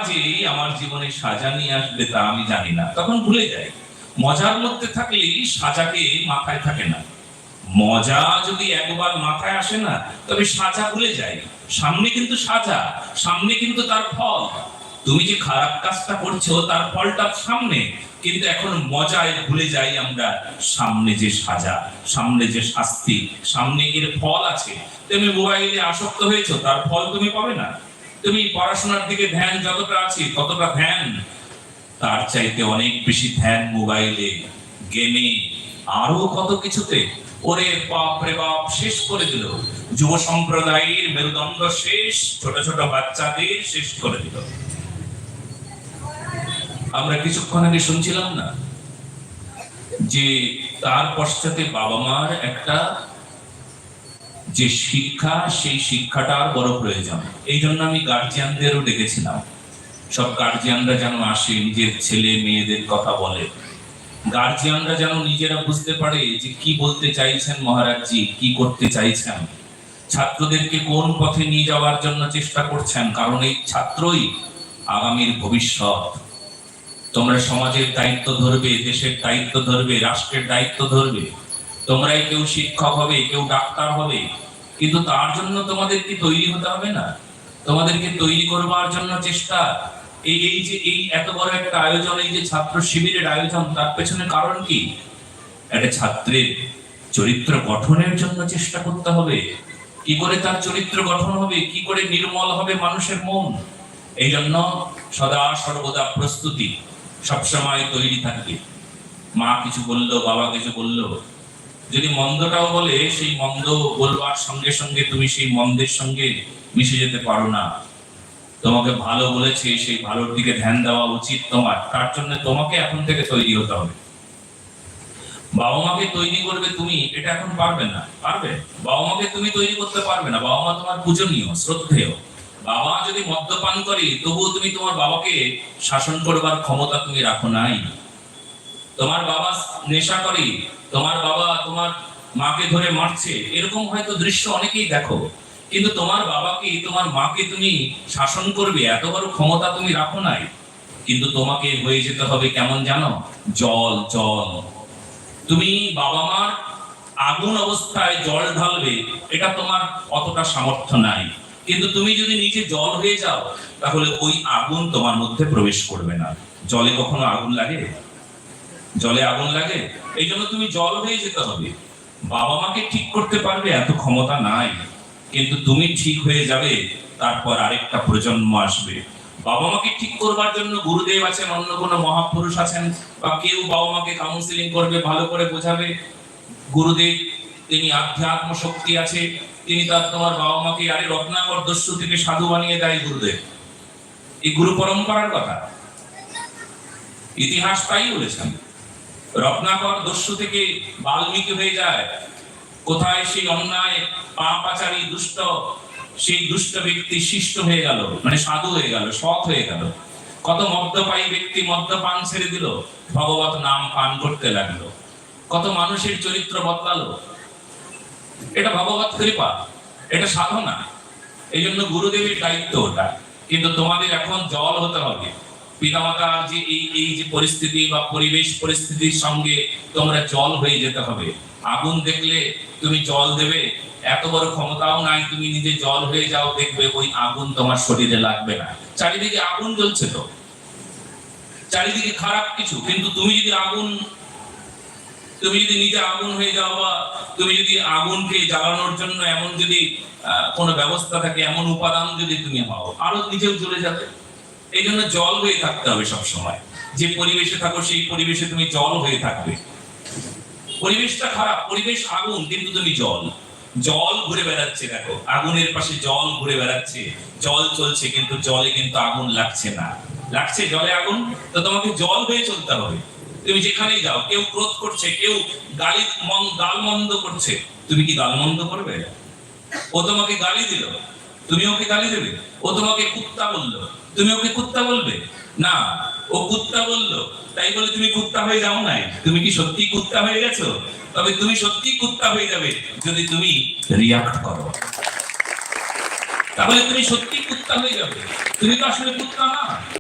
যে আমার জীবনে সাজা নিয়ে আসবে তা আমি জানি না, তখন ভুলে যাই। মজার মধ্যে থাকলেই সাজাকে মাথায় থাকে না। মজা যদি একবার মাথায় আসে না, তবে সাজা ভুলে যায়। সামনে কিন্তু সাজা, সামনে কিন্তু তার ফল। তুমি যে খারাপ কাজটা করছো তার ফলটা সামনে, কিন্তু এখন মজায় ভুলে যাই আমরা সামনে যে সাজা, সামনে যে শাস্তি, সামনে এর ফল আছে। তুমি মোবাইলে আসক্ত হয়েছো, তার ফল তুমি পাবে না। তুমি পড়াশোনার দিকে ধ্যান যতটা আছে ততটা ধ্যান, তার চাইতে অনেক বেশি ধ্যান মোবাইলে, গেমে, আরো কত কিছুতে। ওরে বাপ রে বাপ, শেষ করে দিল যুব সম্প্রদায়ের মেরুদণ্ড, শেষ ছোট ছোট বাচ্চাদের শেষ করে দিল। আমরা কিছুক্ষণ আগে শুনছিলাম না যে তার পশ্চাতে বাবা মার একটা যে শিক্ষা, সেই শিক্ষাটার বড় প্রয়োজন। এই জন্য আমি গার্জিয়ানদেরও ডেকেছিলাম। সব গার্জিয়ানরা যেন আসে, নিজের ছেলে মেয়েদের কথা বলে। গার্জিয়ানরা যেন নিজেরা বুঝতে পারে যে কি বলতে চাইছেন মহারাজজি, কি করতে চাইছেন, ছাত্রদেরকে কোন পথে নিয়ে যাওয়ার জন্য চেষ্টা করছেন। কারণ এই ছাত্রই আগামীর ভবিষ্যৎ। তোমরা সমাজের দায়িত্ব ধরবে, দেশের দায়িত্ব ধরবে, রাষ্ট্রের দায়িত্ব ধরবে। তোমরাই কেউ শিক্ষক হবে, কেউ ডাক্তার হবে, কিন্তু তার জন্য তোমাদেরকে তৈরি হতে হবে না? তোমাদেরকে তৈরি করবার জন্য চেষ্টা। এই যে এই এত বড় একটা আয়োজন, এই যে ছাত্র শিবিরের আয়োজন, তার পেছনে কারণ কি? একটা ছাত্রের চরিত্র গঠনের জন্য চেষ্টা করতে হবে। কি করে তার চরিত্র গঠন হবে, কি করে নির্মল হবে মানুষের মন, এই জন্য সদা সর্বদা প্রস্তুতি, সবসময় তৈরি থাকবে। মা কিছু বললো, বাবা কিছু বললো, যদি মন্দটাও বলে, সেই মন্দ বলবার সঙ্গে সঙ্গে তুমি সেই মন্দের সঙ্গে মিশে যেতে পারো না। তোমাকে ভালো বলেছে, সেই ভালোর দিকে ধ্যান দেওয়া উচিত তোমার। তার জন্য তোমাকে এখন থেকে তৈরি হতে হবে। বাবা মাকে তৈরি করবে তুমি, এটা এখন পারবে না। পারবে? বাবা মাকে তুমি তৈরি করতে পারবে না। বাবা মা তোমার পূজনীয়, শ্রদ্ধেয়। বাবা যদি মদ্যপান করে, তবুও তুমি তোমার বাবাকে শাসন করবার ক্ষমতা তুমি রাখো নাই। তোমার বাবা নেশা করে, তোমার বাবা তোমার মাকে ধরে মারছে, এরকম হয়তো দৃশ্য অনেকেই দেখো, কিন্তু তোমার বাবাকে, তোমার মাকে তুমি শাসন করবে এত বড় ক্ষমতা তুমি রাখো নাই। কিন্তু তোমাকে হয়ে যেতে হবে কেমন জানো? জল। জল। তুমি বাবা মার আগুন অবস্থায় জল ঢালবে, এটা তোমার অতটা সামর্থ্য নাই। কিন্তু তুমি যদি নিজে জল হয়ে যাও, তাহলে ওই আগুন তোমার মধ্যে প্রবেশ করবে না। জলে কখনো আগুন লাগে? জলে আগুন লাগে? এই জন্য তুমি জল হয়ে যেতে হবে। বাবা মাকে ঠিক করতে পারবে এত ক্ষমতা নাই, কিন্তু তুমি ঠিক হয়ে যাবে, তারপর আরেকটা প্রজন্ম আসবে। বাবা মাকে ঠিক করবার জন্য গুরুদেব আছেন, অন্য কোনো মহাপুরুষ আছেন, বা কেউ বাবা মাকে কাউন্সিলিং করবে, ভালো করে বোঝাবে। গুরুদেব, তিনি আধ্যাত্ম শক্তি আছে, তিনি তার তোমার বাবা মাকে আরে রত্নাকর দস্যু থেকে সাধু বানিয়ে দেয় গুরুদেব। এই গুরু পরম্পরার কথা, ইতিহাস তাই বলেছেন। রত্নাকর দস্যু থেকে বাল্মীকি হয়ে যায়। কোথায় সেই অন্যায় পাপাচারী দুষ্ট, সেই দুষ্ট ব্যক্তি শিষ্ট হয়ে গেল, মানে সাধু হয়ে গেল, সৎ হয়ে গেল। কত মদ্যপায়ী ব্যক্তি মদ্যপান ছেড়ে দিল, ভগবত নাম পান করতে লাগলো। কত মানুষের চরিত্র বদলালো। এটা ভগবত কৃপা, এটা সাধনা। এই জন্য গুরুদেবের দায়িত্ব ওটা। কিন্তু তোমাদের এখন জল হতে হবে। পিতামাতা যে এই যে পরিস্থিতি বা পরিবেশ পরিস্থিতির সঙ্গে তোমরা জল হয়ে যেতে হবে। আগুন দেখলে তুমি জল দেবে, এত বড় ক্ষমতাও নাই তুমি নিজে জল হয়ে যাও, দেখবে ওই আগুন তোমার শরীরে লাগবে না। চারিদিকে আগুন জ্বলছে তো, চারিদিকে খারাপ কিছু, কিন্তু তুমি যদি নিজে আগুন হয়ে যাও, বা তুমি যদি আগুনকে জ্বালানোর জন্য এমন যদি কোনো ব্যবস্থা থাকে, এমন উপাদান যদি তুমি হও, আরো নিজেও জ্বলে যাবে। এই জন্য জল হয়ে থাকতে হবে সব সময়। যে পরিবেশে থাকো সেই পরিবেশে তুমি জল হয়ে থাকবে। পরিবেশটা খারাপ, পরিবেশ আগুন, কিন্তু তুমি জল। জল ঘুরে বেড়াচ্ছে, দেখো আগুনের পাশে জল ঘুরে বেড়াচ্ছে, জল চলছে, কিন্তু জলে কিন্তু আগুন লাগছে না। লাগছে জলে আগুন, তো তোমাকে জল হয়ে চলতে হবে। তুমি যেখানেই যাও, কেউ ক্রোধ করছে, কেউ গালমন্দ করছে, তুমি কি গালমন্দ করবে? ও তোমাকে গালি দিল, তুমি ওকে গালি দেবে? ও তোমাকে কুত্তা বললো, তুমি ওকে কুত্তা বলবে না? ও কুত্তা বললো, তাই বলে তুমি কুত্তা হয়ে যাও নাই। তুমি কি সত্যি কুত্তা হয়ে গেছো? তবে তুমি সত্যি কুত্তা হয়ে যাবে যদি তুমি রিয়াক্ট করো। তাহলে তুমি সত্যি কুত্তা হয়ে যাবে। তুমি তো আসলে কুত্তা না।